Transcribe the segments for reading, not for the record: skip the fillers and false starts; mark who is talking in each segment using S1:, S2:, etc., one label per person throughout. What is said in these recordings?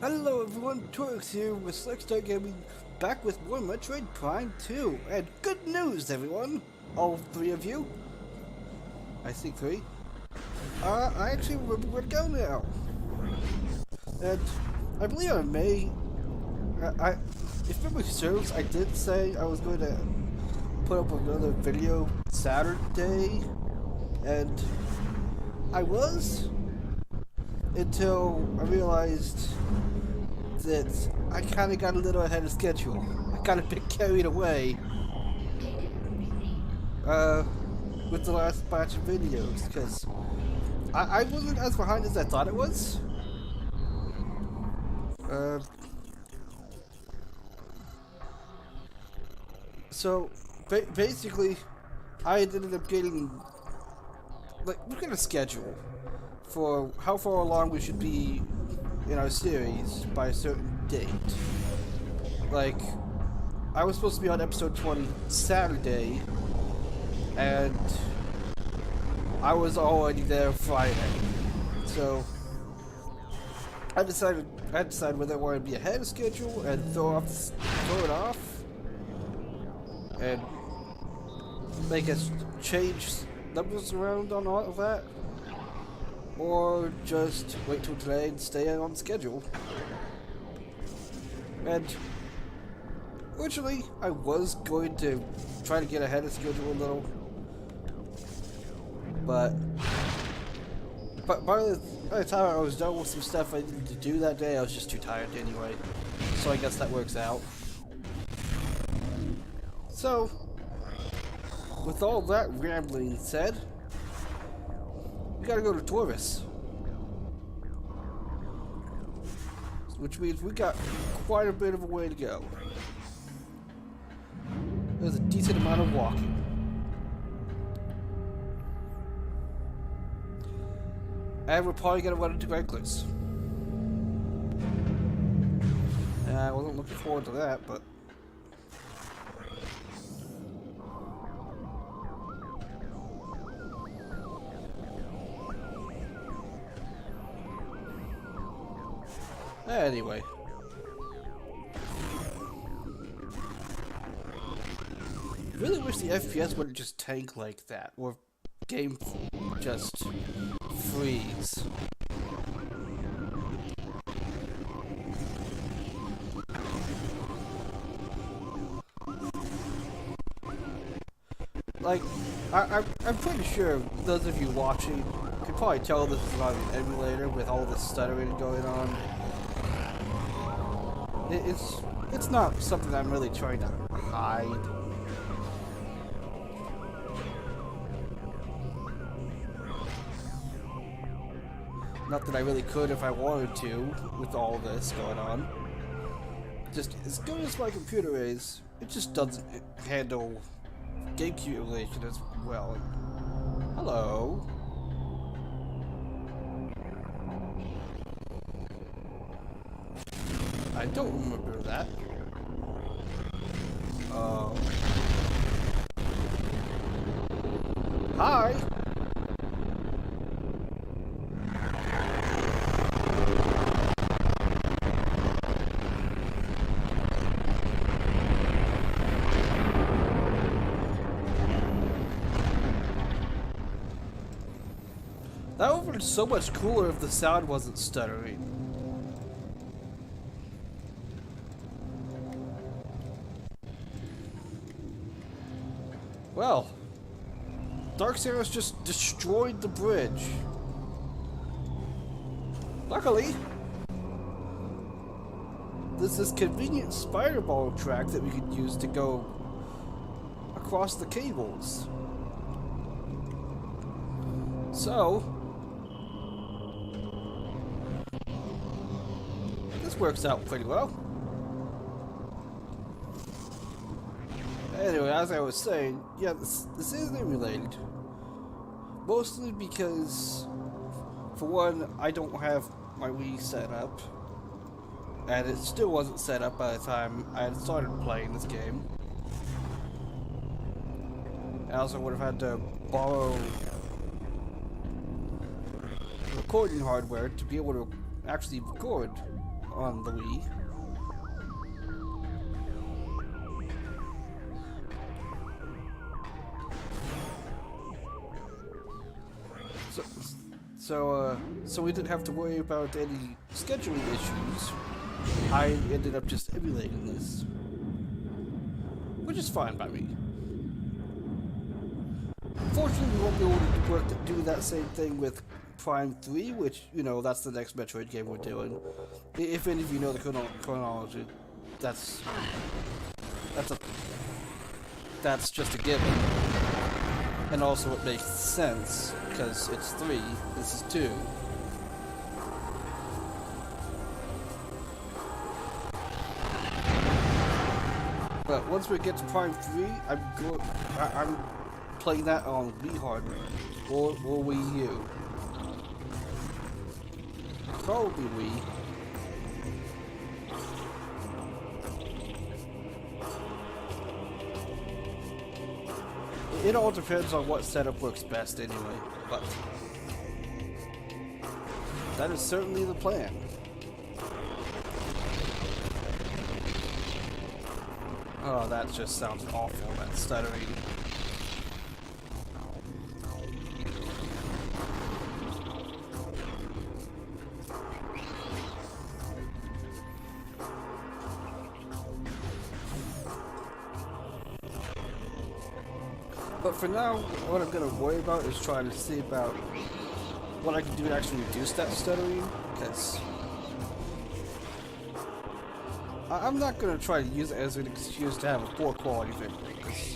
S1: Hello everyone, Torx here with Slickstar Gaming, back with more Metroid Prime 2. And good news everyone, all three of you, I think three, I actually remember where to go now. And I believe I may, if memory serves, I did say I was going to put up another video Saturday, and I was, until I realized that I kind of got a little ahead of schedule. I got a bit carried away with the last batch of videos, because I wasn't as behind as I thought it was. So basically, I ended up getting, like, look at a schedule for how far along we should be in our series by a certain date. Like, I was supposed to be on episode 20 Saturday, and I was already there Friday. So I decided whether I wanted to be ahead of schedule and throw it off, and make us change numbers around on all of that, or just wait till today and stay on schedule. And originally, I was going to try to get ahead of schedule a little, but by the time I was done with some stuff I needed to do that day, I was just too tired anyway. So I guess that works out. So, with all that rambling said, we gotta go to Taurus. Which means we got quite a bit of a way to go. There's a decent amount of walking. And we're probably gonna run into regulars. I wasn't looking forward to that, but anyway. Really wish the FPS wouldn't just tank like that, or game just freeze. Like, I'm pretty sure those of you watching could probably tell this is on an emulator with all this stuttering going on. It's not something I'm really trying to hide. Not that I really could if I wanted to, with all this going on. Just as good as my computer is, it just doesn't handle game accumulation as well. Hello. I don't remember that. Hi! That would have been so much cooler if the sound wasn't stuttering. Well, Darkseid's just destroyed the bridge. Luckily, there's this convenient spider ball track that we could use to go across the cables. So, this works out pretty well. Anyway, as I was saying, yeah, this isn't emulated. Mostly because, for one, I don't have my Wii set up. And it still wasn't set up by the time I had started playing this game. I also would have had to borrow recording hardware to be able to actually record on the Wii. So we didn't have to worry about any scheduling issues. I ended up just emulating this, which is fine by me. Unfortunately, we won't be able to do that same thing with Prime 3, which, you know, that's the next Metroid game we're doing. If any of you know the chronology, that's just a given. And also it makes sense, because it's 3, this is 2. But once we get to Prime 3, I'm playing that on Wii hardware or Wii U. Probably Wii. It all depends on what setup works best anyway, but that is certainly the plan. Oh, that just sounds awful, that stuttering. But for now, what I'm going to worry about is trying to see about what I can do to actually reduce that stuttering, because I'm not going to try to use it as an excuse to have a poor quality video, because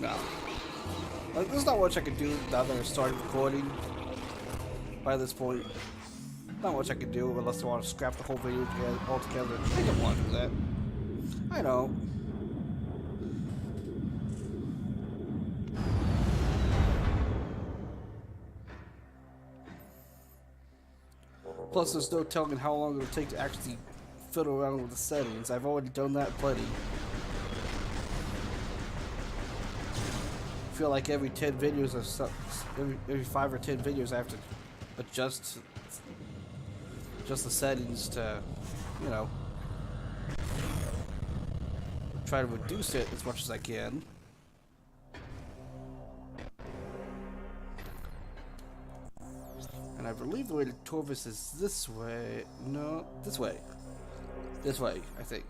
S1: no. There's not much I can do now that I've started recording by this point. Not much I can do unless I want to scrap the whole video altogether. I don't want to do that. I know. Plus, there's no telling how long it'll take to actually fiddle around with the settings. I've already done that plenty. I feel like every 10 videos or so, every 5 or 10 videos I have to adjust the settings to, you know, try to reduce it as much as I can. And I believe the way to Torvis is this way. No, this way. This way, I think.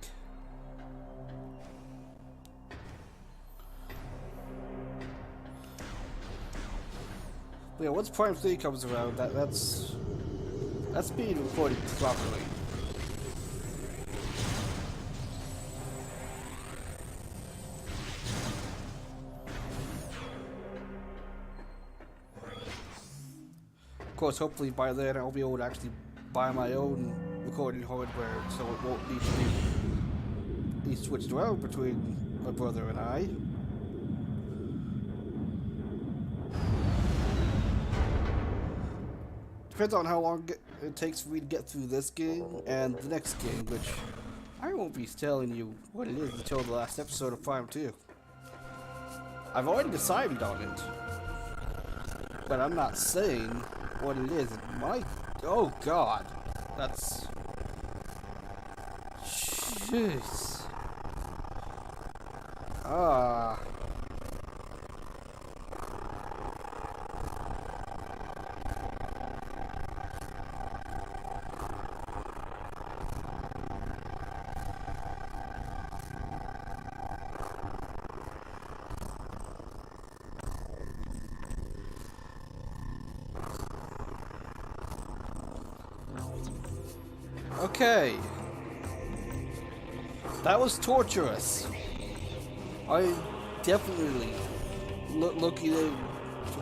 S1: But yeah, once Prime 3 comes around, that's being recorded properly. Of course, hopefully by then I'll be able to actually buy my own recording hardware, so it won't need to be switched around between my brother and I. Depends on how long it takes for me to get through this game and the next game, which I won't be telling you what it is until the last episode of Prime 2. I've already decided on it, but I'm not saying what it is. It might... Oh god. That's... Jeez. Ah. Okay. That was torturous. I definitely looking into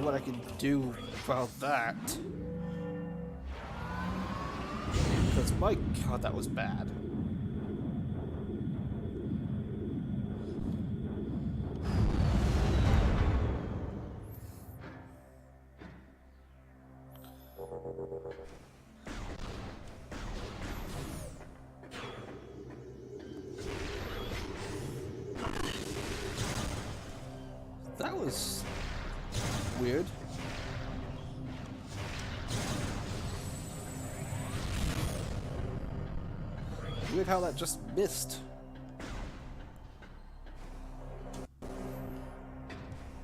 S1: what I can do about that. Because my god, that was bad. That was weird. Weird how that just missed.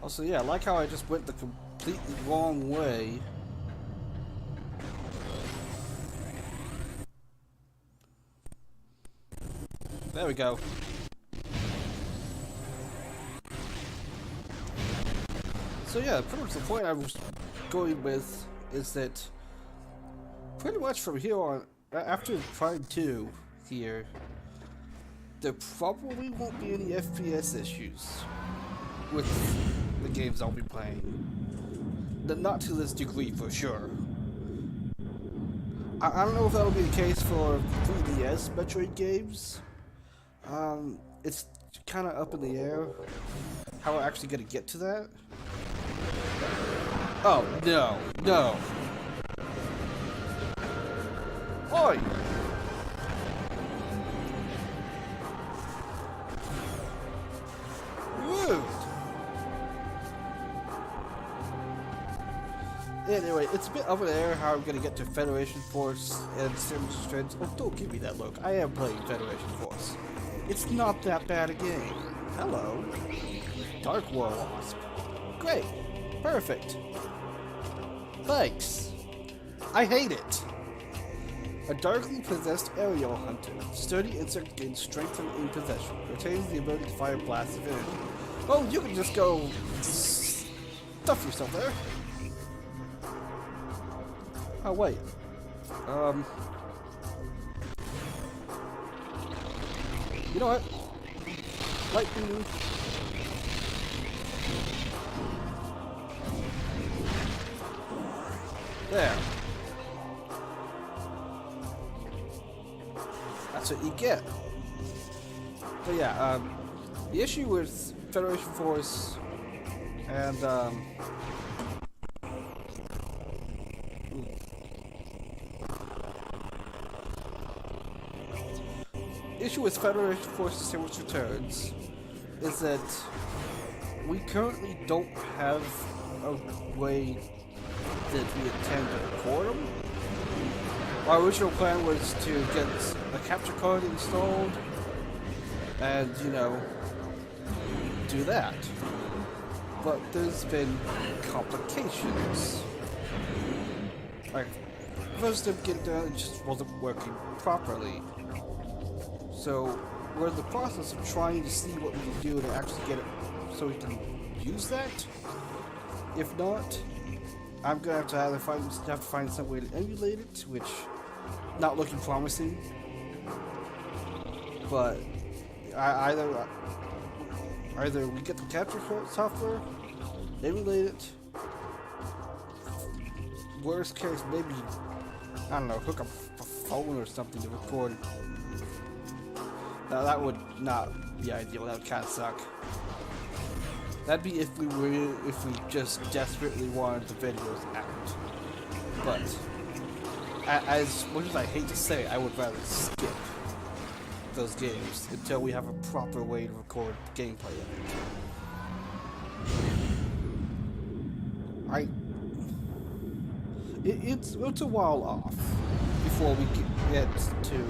S1: Also, yeah, I like how I just went the completely wrong way. There we go. So yeah, pretty much the point I was going with is that pretty much from here on, after Prime 2 here, there probably won't be any FPS issues with the games I'll be playing. Not to this degree for sure. I don't know if that'll be the case for 3DS Metroid games. It's kind of up in the air how we're actually going to get to that. Oh, no, no. Oi! Rude! Anyway, it's a bit up in the air how I'm going to get to Federation Force and Samus Aran. Oh, don't give me that look. I am playing Federation Force. It's not that bad a game. Hello. Dark War Wasp. Great. Perfect. Thanks. I hate it. A darkly possessed aerial hunter. Sturdy insect gains strength and possession. Retains the ability to fire blasts of energy. Oh, you can just go stuff yourself there. Oh wait. You know what? Lightning. There. That's what you get. But yeah, the issue with Federation Force and issue with Federation Force and Samus Returns is that we currently don't have a way that we intend to record them. Our original plan was to get a capture card installed and, you know, do that. But there's been complications. Like, first to get it done, it just wasn't working properly. So, we're in the process of trying to see what we can do to actually get it so we can use that. If not, I'm gonna have to either find some way to emulate it, which not looking promising. But either we get the capture software, emulate it. Worst case, maybe I don't know, hook up a phone or something to record. Now that would not be ideal. That would kind of suck. That'd be if we just desperately wanted the videos out. But as much as I hate to say, I would rather skip those games until we have a proper way to record gameplay of it. It's a while off before we get to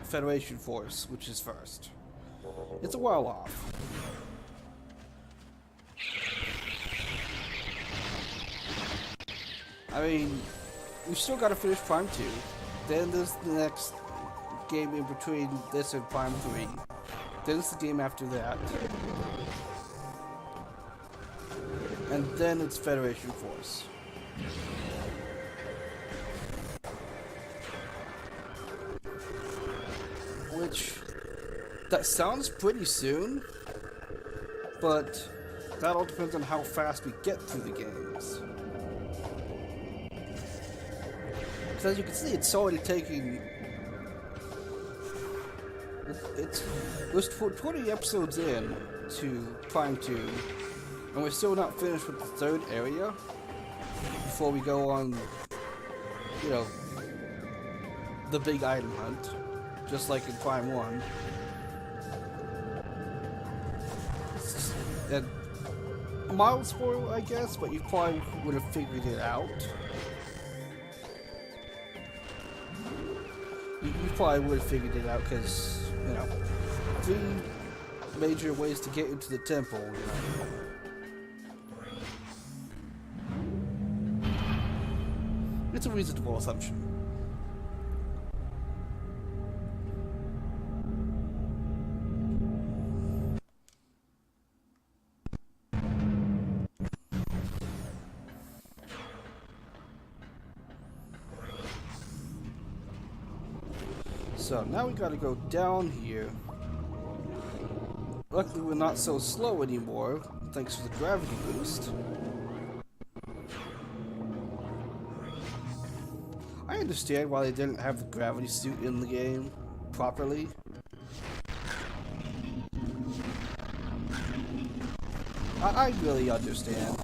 S1: Federation Force, which is first. It's a while off. I mean, we've still got to finish Prime 2. Then there's the next game in between this and Prime 3. Then there's the game after that. And then it's Federation Force. Which, that sounds pretty soon, but that all depends on how fast we get through the games. Because as you can see, it's already taking... We're 20 episodes in to Prime 2, and we're still not finished with the third area before we go on, you know, the big item hunt. Just like in Prime 1. And a mild spoiler, I guess, but you probably would have figured it out. You probably would have figured it out because, you know, 3 major ways to get into the temple, you know. It's a reasonable assumption. So now we gotta go down here. Luckily we're not so slow anymore, thanks to the gravity boost. I understand why they didn't have the gravity suit in the game properly. I really understand.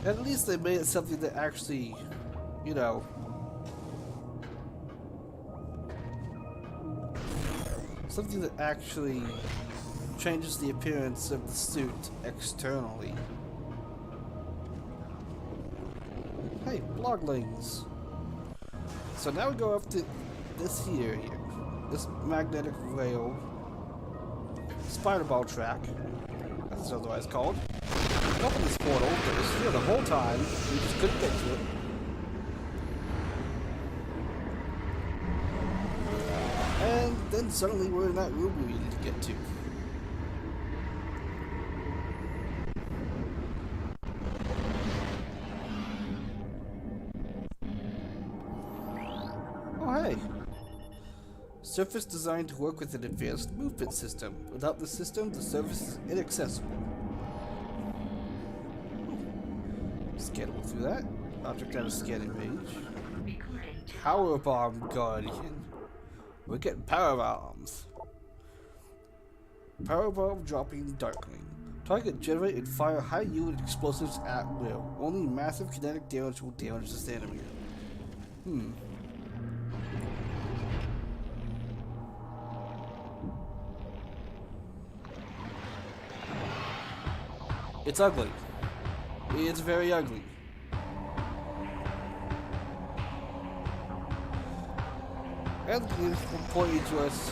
S1: At least they made it something that actually, you know, something that actually changes the appearance of the suit externally. Hey, bloglings. So now we go up to this here, this magnetic rail, spider ball track, as it's otherwise called. Open this portal, but it was here the whole time. We just couldn't get to it. And then suddenly we're in that room we needed to get to. Oh hey! Surface designed to work with an advanced movement system. Without the system, the surface is inaccessible. Scannable through that. Object out of scanning range. Power bomb guardian. We're getting power bombs. Power bomb dropping darkling. Target generate and fire high yield explosives at will. Only massive kinetic damage will damage the stamina. It's ugly. It's very ugly. And it's pointing to us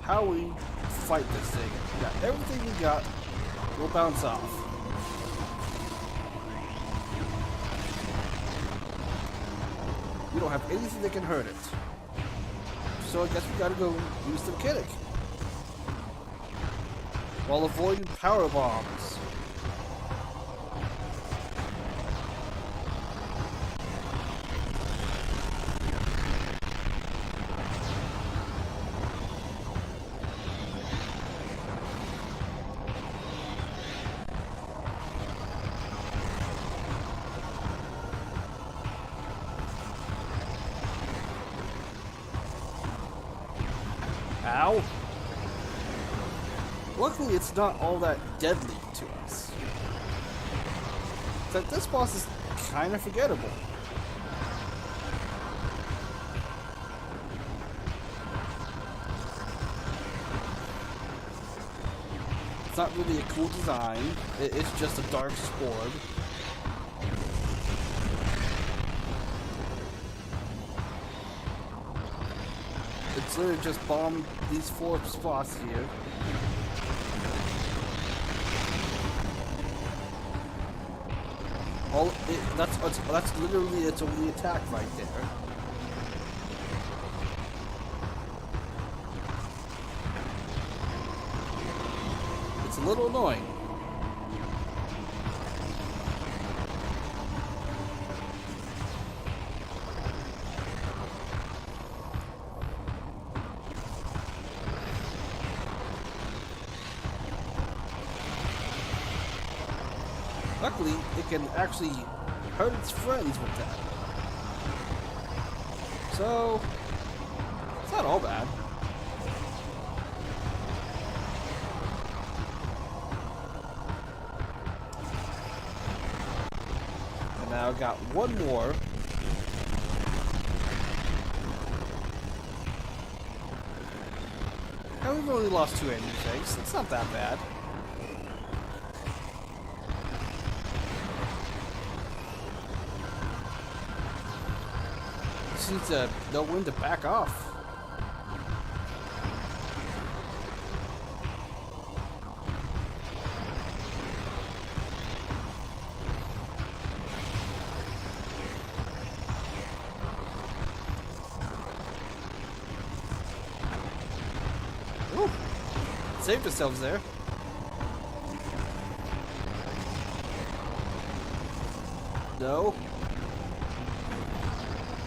S1: how we fight this thing. We got everything we got, we'll bounce off. We don't have anything that can hurt it. So I guess we gotta go use the mechanic. While avoiding power bombs. Ow! Luckily, it's not all that deadly to us. That this boss is kind of forgettable. It's not really a cool design. It's just a dark sword. It's literally just bombed these 4 spots here. That's literally its only attack right there. It's a little annoying. Luckily, it can actually hurt its friends with that. So, it's not all bad. And now I've got one more. And we've only lost 2 energy tanks. It's not that bad. just needs to know when to back off. Ooh, saved ourselves there. No.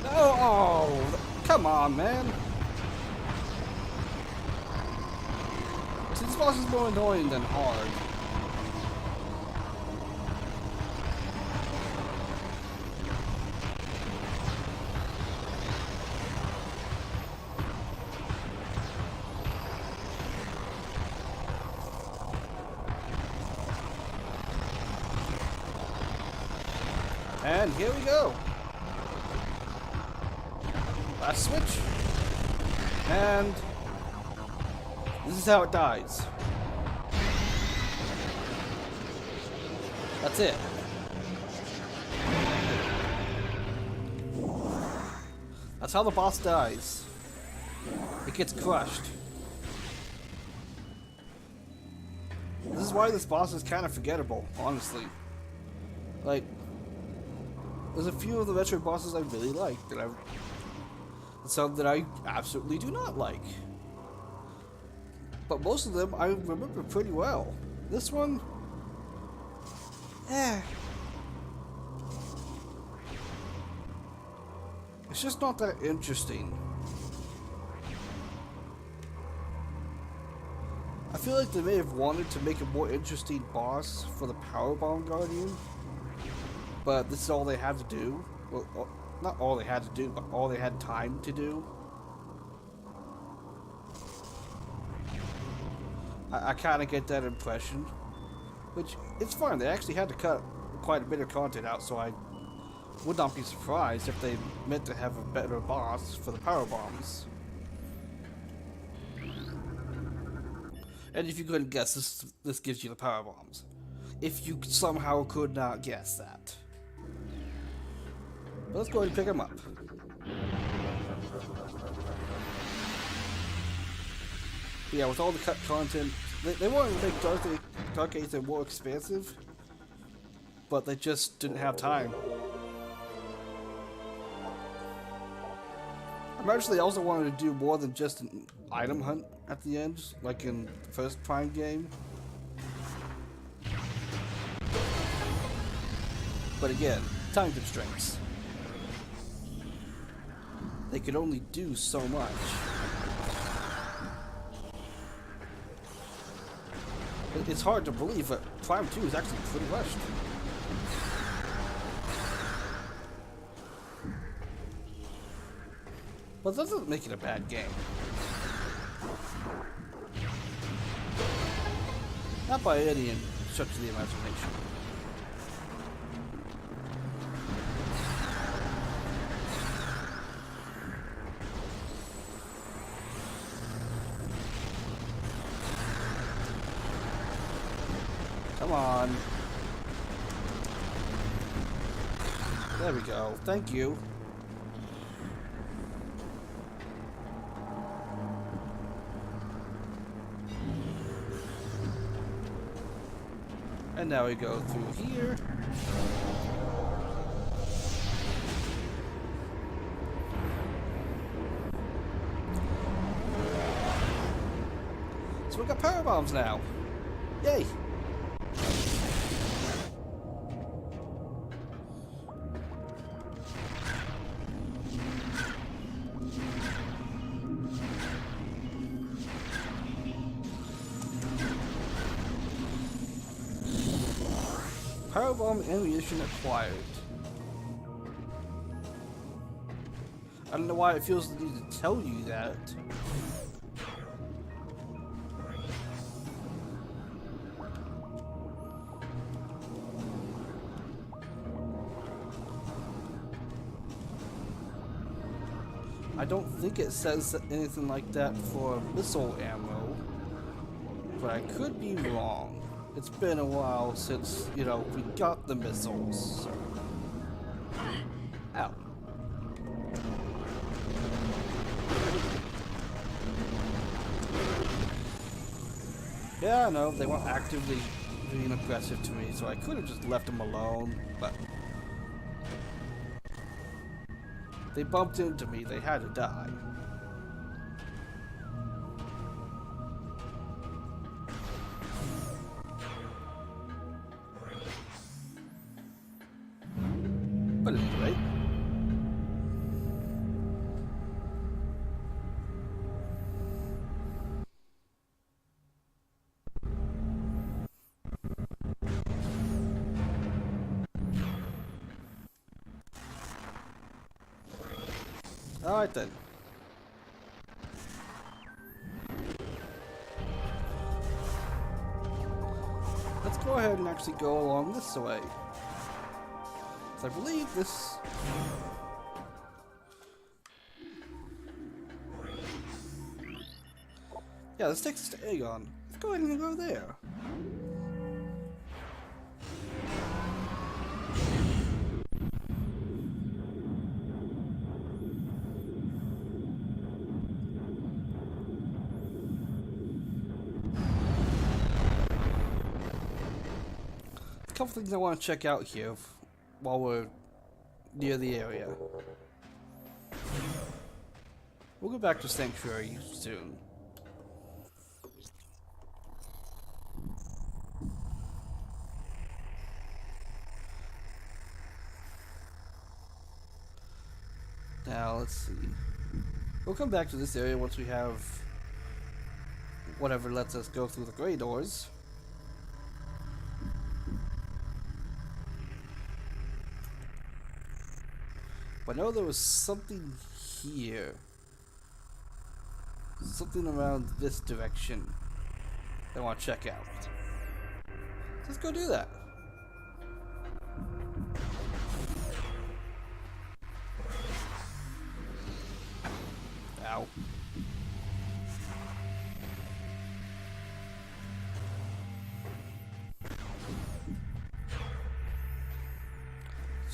S1: No! Oh, come on, man. See, this boss is more annoying than hard. And here we go. Last switch. And this is how it dies. That's it. That's how the boss dies. It gets crushed. This is why this boss is kind of forgettable, honestly. Like, there's a few of the Metroid bosses I really like, and some that I absolutely do not like. But most of them I remember pretty well. This one, it's just not that interesting. I feel like they may have wanted to make a more interesting boss for the Powerbomb Guardian, but this is all they had to do. Well, not all they had to do, but all they had time to do. I kind of get that impression, which it's fine. They actually had to cut quite a bit of content out, so I would not be surprised if they meant to have a better boss for the power bombs. And if you couldn't guess, this gives you the power bombs. If you somehow could not guess that. But let's go ahead and pick them up. But yeah, with all the cut content, they wanted to make Dark Aether more expansive, but they just didn't have time. Imagine they also wanted to do more than just an item hunt at the end, like in the first Prime game. But again, time constraints. They could only do so much. It's hard to believe, but Prime 2 is actually pretty rushed. But that doesn't make it a bad game. Not by any stretch of the imagination. Come on. There we go. Thank you. And now we go through here. So we got power bombs now. Yay! Powerbomb ammunition acquired. I don't know why it feels the need to tell you that. I don't think it says anything like that for missile ammo, but I could be wrong. It's been a while since, you know, we got the missiles. Ow. Yeah, I know, they weren't actively being aggressive to me, so I could have just left them alone, but they bumped into me, they had to die. But anyway. Alright then. Let's go ahead and actually go along this way. So I believe this... Yeah, this takes us to Aegon. Let's go ahead and go there. A couple things I want to check out here while we're near the area. We'll go back to Sanctuary soon. Now, let's see. We'll come back to this area once we have whatever lets us go through the gray doors. But I know there was something here. Something around this direction that I want to check out. Let's go do that. Ow.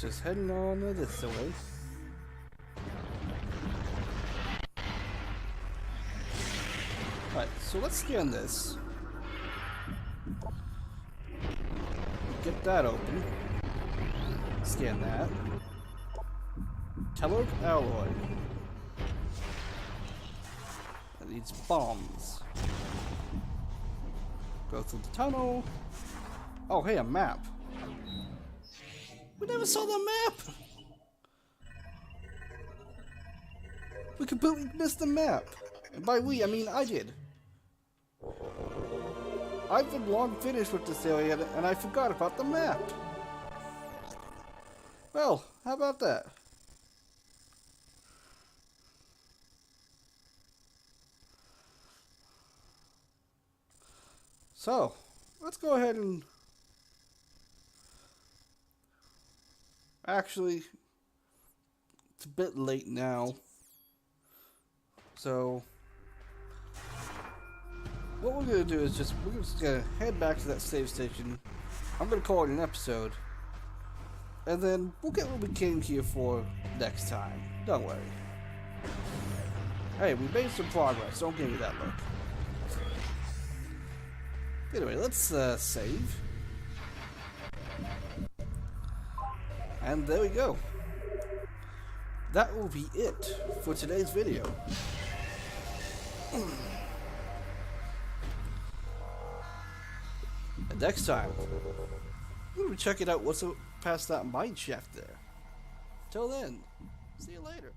S1: Just heading on this way. Alright, so let's scan this. Get that open. Scan that. Teller alloy. That needs bombs. Go through the tunnel. Oh, hey, a map. We never saw the map! We completely missed the map. And by we, I mean I did. I've been long finished with this area and I forgot about the map. Well, how about that? So, let's go ahead and... Actually, it's a bit late now. So, what we're going to do is we're just going to head back to that save station. I'm going to call it an episode. And then we'll get what we came here for next time. Don't worry. Hey, we made some progress. Don't give me that look. Anyway, let's save. And there we go. That will be it for today's video. And next time, we'll be checking out what's past that mine shaft there. Till then, see you later.